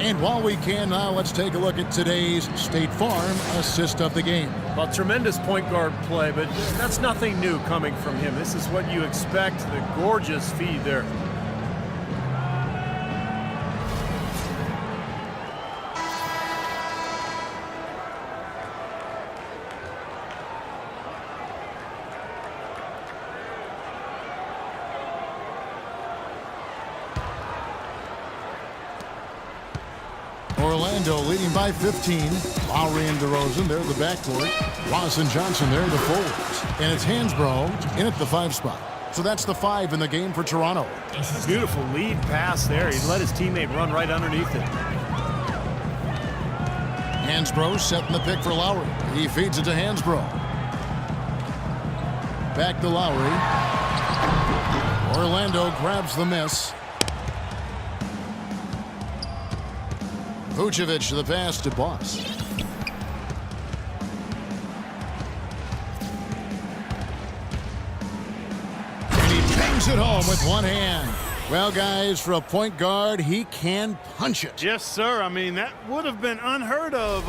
And while we can now, let's take a look at today's State Farm assist of the game. Well, tremendous point guard play, but that's nothing new coming from him. This is what you expect, the gorgeous feed there. Orlando leading by 15. Lowry and DeRozan, they're the backcourt. Ross and Johnson, they're the forwards. And it's Hansbrough in at the 5 spot. So that's the 5 in the game for Toronto. Beautiful lead pass there. He let his teammate run right underneath it. Hansbrough setting the pick for Lowry. He feeds it to Hansbrough. Back to Lowry. Orlando grabs the miss. Vucevic the pass to Boss. And he bangs it home with one hand. Well, guys, for a point guard, he can punch it. Yes, sir. I mean, that would have been unheard of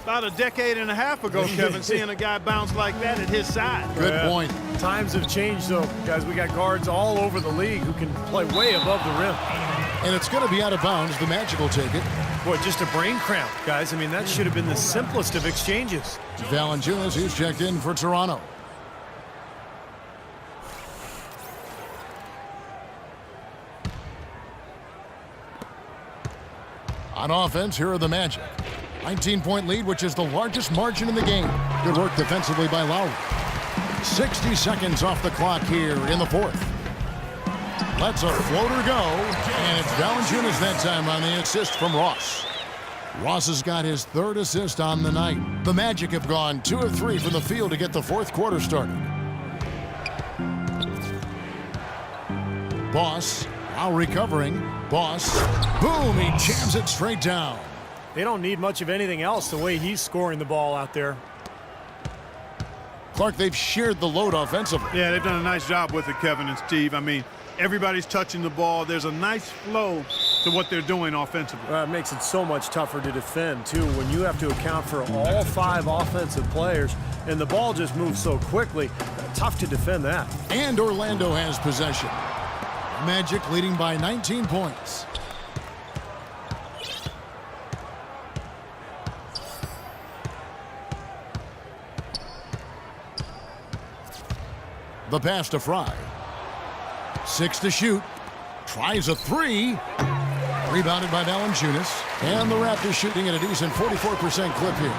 about a decade and a half ago, Kevin, seeing a guy bounce like that at his side. Good point. Times have changed, though, guys. We got guards all over the league who can play way above the rim. And it's going to be out of bounds. The Magic will take it. Boy, just a brain cramp, guys. I mean, that should have been the simplest of exchanges. Valanciunas, he's checked in for Toronto. On offense, here are the Magic. 19-point lead, which is the largest margin in the game. Good work defensively by Lowry. 60 seconds off the clock here in the 4th. Lets a floater go, and it's Valanciunas that time on the assist from Ross. Ross has got his 3rd assist on the night. The Magic have gone 2 of 3 from the field to get the 4th quarter started. Boss, now recovering. Boss, boom, he jams it straight down. They don't need much of anything else the way he's scoring the ball out there. Clark, they've shared the load offensively. Yeah, they've done a nice job with it, Kevin and Steve. I mean, everybody's touching the ball. There's a nice flow to what they're doing offensively. It makes it so much tougher to defend, too, when you have to account for all 5 offensive players, and the ball just moves so quickly. Tough to defend that. And Orlando has possession. Magic leading by 19 points. The pass to Fry. 6 to shoot. Tries a 3. Rebounded by Valanciunas. And the Raptors shooting at a decent 44% clip here.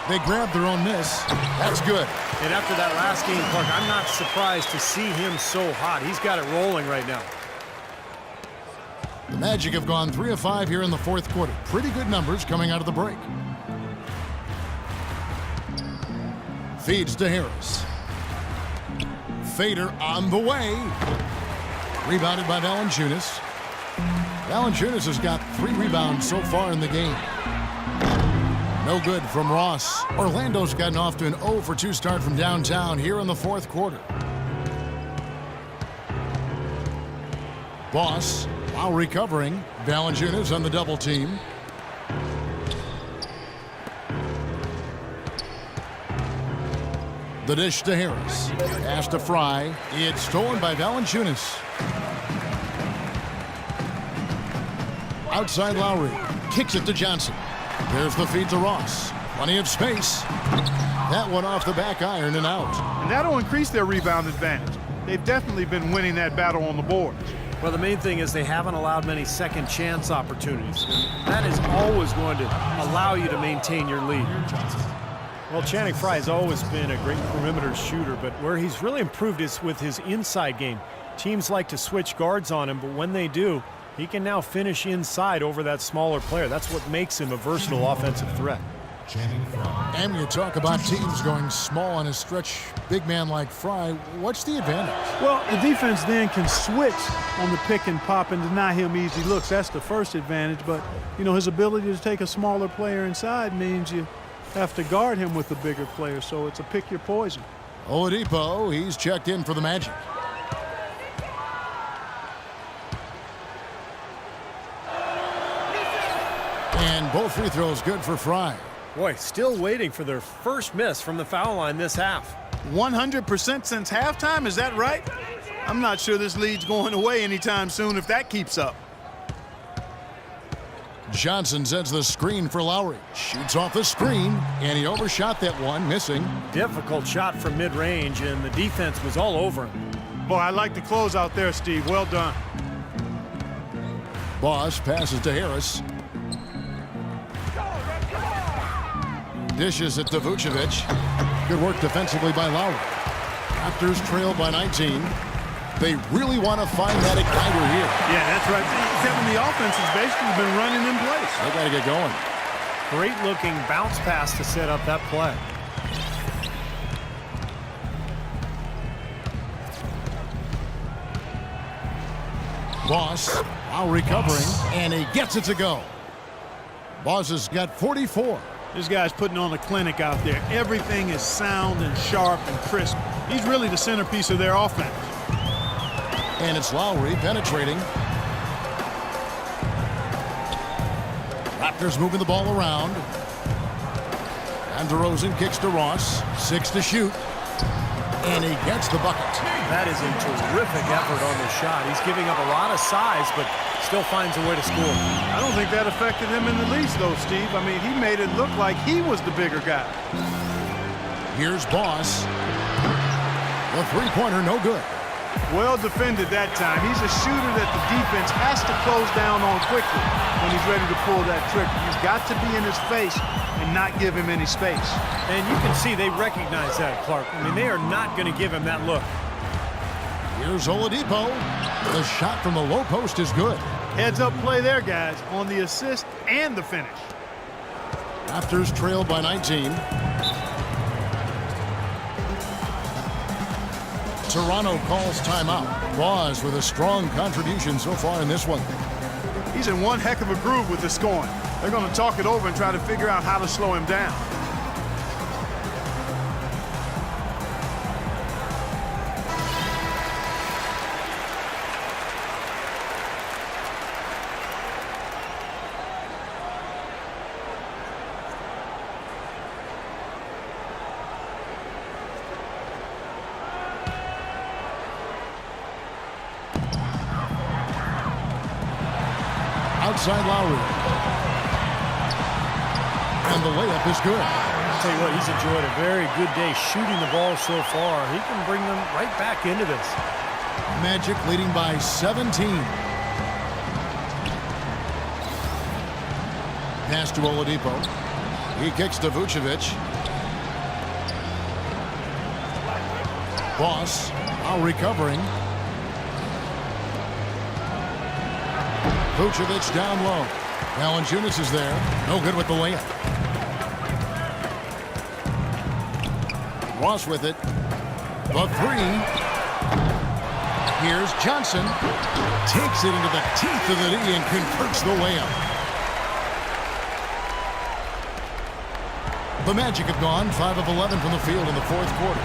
They grabbed their own miss. That's good. And after that last game, Clark, I'm not surprised to see him so hot. He's got it rolling right now. The Magic have gone 3 of 5 here in the 4th quarter. Pretty good numbers coming out of the break. Feeds to Harris. Fader on the way. Rebounded by Valanciunas. Valanciunas has got 3 rebounds so far in the game. No good from Ross. Orlando's gotten off to an 0 for 2 start from downtown here in the 4th quarter. Boss, while recovering, Valanciunas on the double team. The dish to Harris. Pass to Fry. It's stolen by Valanciunas. Outside Lowry. Kicks it to Johnson. There's the feed to Ross. Plenty of space. That one off the back iron and out. And that'll increase their rebound advantage. They've definitely been winning that battle on the boards. Well, the main thing is they haven't allowed many second chance opportunities. And that is always going to allow you to maintain your lead. Well, Channing Frye has always been a great perimeter shooter, but where he's really improved is with his inside game. Teams like to switch guards on him, but when they do, he can now finish inside over that smaller player. That's what makes him a versatile offensive threat. And when you talk about teams going small on a stretch, big man like Fry, what's the advantage? Well, the defense then can switch on the pick and pop and deny him easy looks. That's the first advantage. But, you know, his ability to take a smaller player inside means you have to guard him with the bigger player. So it's a pick your poison. Oladipo, he's checked in for the Magic. And both free throws good for Fry. Boy, still waiting for their first miss from the foul line this half. 100% since halftime, is that right? I'm not sure this lead's going away anytime soon if that keeps up. Johnson sets the screen for Lowry. Shoots off the screen, and he overshot that one, missing. Difficult shot from mid-range, and the defense was all over him. Boy, I like the close out there, Steve. Well done. Boss passes to Harris. Dishes it to Vucevic. Good work defensively by Lowry. Raptors trail by 19. They really want to find that igniter here. Yeah, that's right. Kevin, the offense has basically been running in place. They got to get going. Great looking bounce pass to set up that play. Boss, Lowry covering, and he gets it to go. Boss has got 44. This guy's putting on a clinic out there. Everything is sound and sharp and crisp. He's really the centerpiece of their offense. And it's Lowry penetrating. Raptors moving the ball around. And DeRozan kicks to Ross. 6 to shoot. And he gets the bucket. That is a terrific effort on the shot. He's giving up a lot of size, but still finds a way to score. I don't think that affected him in the least, though, Steve. I mean, he made it look like he was the bigger guy. Here's Boss. The three-pointer, no good. Well defended that time. He's a shooter that the defense has to close down on quickly when he's ready to pull that trigger. He's got to be in his face and not give him any space. And you can see they recognize that, Clark. I mean, they are not going to give him that look. Here's Oladipo. The shot from the low post is good. Heads up play there, guys, on the assist and the finish. Raptors trail by 19. Toronto calls timeout. Boss with a strong contribution so far in this one. He's in one heck of a groove with the scoring. They're going to talk it over and try to figure out how to slow him down. Outside Lowry. And the layup is good. I'll tell you what, he's enjoyed a very good day shooting the ball so far. He can bring them right back into this. Magic leading by 17. Pass to Oladipo. He kicks to Vucevic. Boss, now recovering. Vucevic down low. Valanciunas is there. No good with the layup. Ross with it. The three. Here's Johnson. Takes it into the teeth of the knee and converts the layup. The Magic have gone 5 of 11 from the field in the fourth quarter.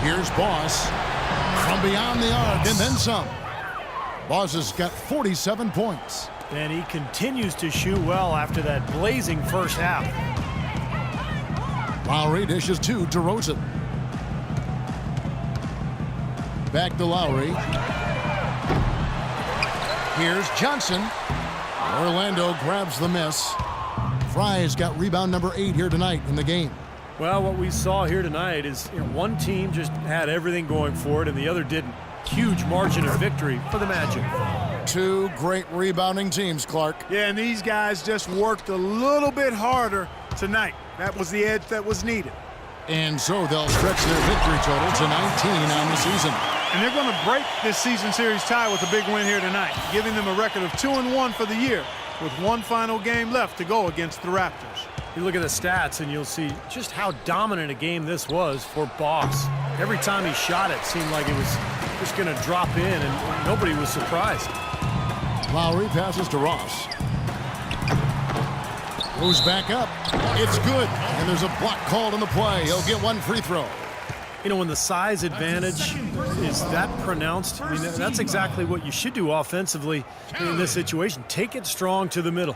Here's Boss from beyond the arc and then some. Boss has got 47 points. And he continues to shoot well after that blazing first half. Lowry dishes to DeRozan. Back to Lowry. Here's Johnson. Orlando grabs the miss. Fry's got rebound number 8 here tonight in the game. Well, what we saw here tonight is one team just had everything going for it and the other didn't. Huge margin of victory for the Magic. Two great rebounding teams, Clark. Yeah, and these guys just worked a little bit harder tonight. That was the edge that was needed. And so they'll stretch their victory total to 19 on the season. And they're going to break this season series tie with a big win here tonight, giving them a record of 2-1 for the year with one final game left to go against the Raptors. You look at the stats and you'll see just how dominant a game this was for Boss. Every time he shot it seemed like it was just going to drop in and nobody was surprised. Lowry passes to Ross. Goes back up. It's good. And there's a block called on the play. He'll get one free throw. You know, when the size advantage is that pronounced. I mean, that's exactly what you should do offensively in this situation. Take it strong to the middle.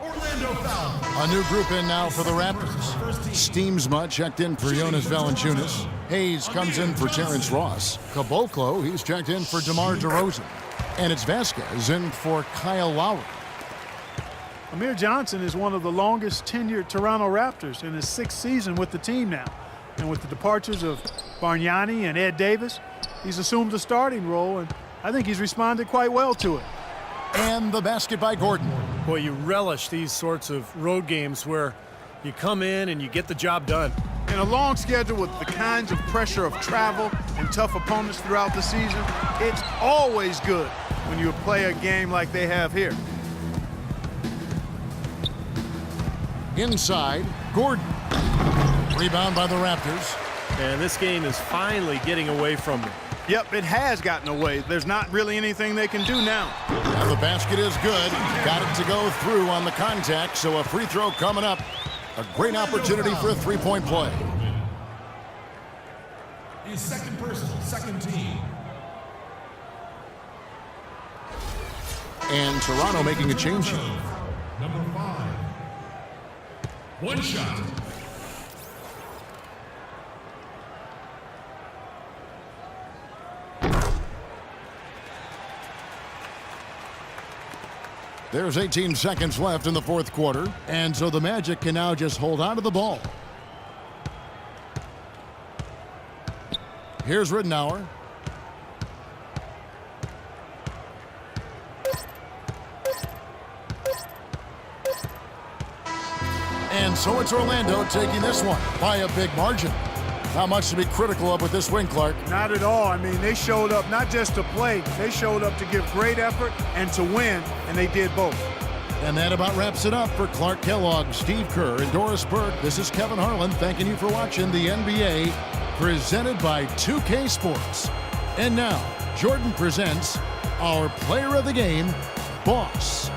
A new group in now for the Raptors. Steamsma checked in for Jonas Valanciunas. Hayes comes in for Terrence Ross. Caboclo, he's checked in for DeMar DeRozan. And it's Vasquez in for Kyle Lowry. Amir Johnson is one of the longest tenured Toronto Raptors in his 6th season with the team now. And with the departures of Bargnani and Ed Davis, he's assumed a starting role, and I think he's responded quite well to it. And the basket by Gordon. Boy, you relish these sorts of road games where you come in and you get the job done. In a long schedule with the kinds of pressure of travel and tough opponents throughout the season, it's always good when you play a game like they have here. Inside, Gordon. Rebound by the Raptors. And this game is finally getting away from them. Yep, it has gotten away. There's not really anything they can do now. And the basket is good. Got it to go through on the contact, so a free throw coming up. A great opportunity for a three-point play. His second personal, second team. And Toronto making a change here. Number 5. One shot. There's 18 seconds left in the fourth quarter, and so the Magic can now just hold on to the ball. Here's Rittenauer. And so it's Orlando taking this one by a big margin. Not much to be critical of with this win, Clark. Not at all. I mean, they showed up not just to play, they showed up to give great effort and to win, and they did both. And that about wraps it up for Clark Kellogg, Steve Kerr, and Doris Burke. This is Kevin Harlan thanking you for watching the NBA, presented by 2K Sports. And now, Jordan presents our player of the game, Boss.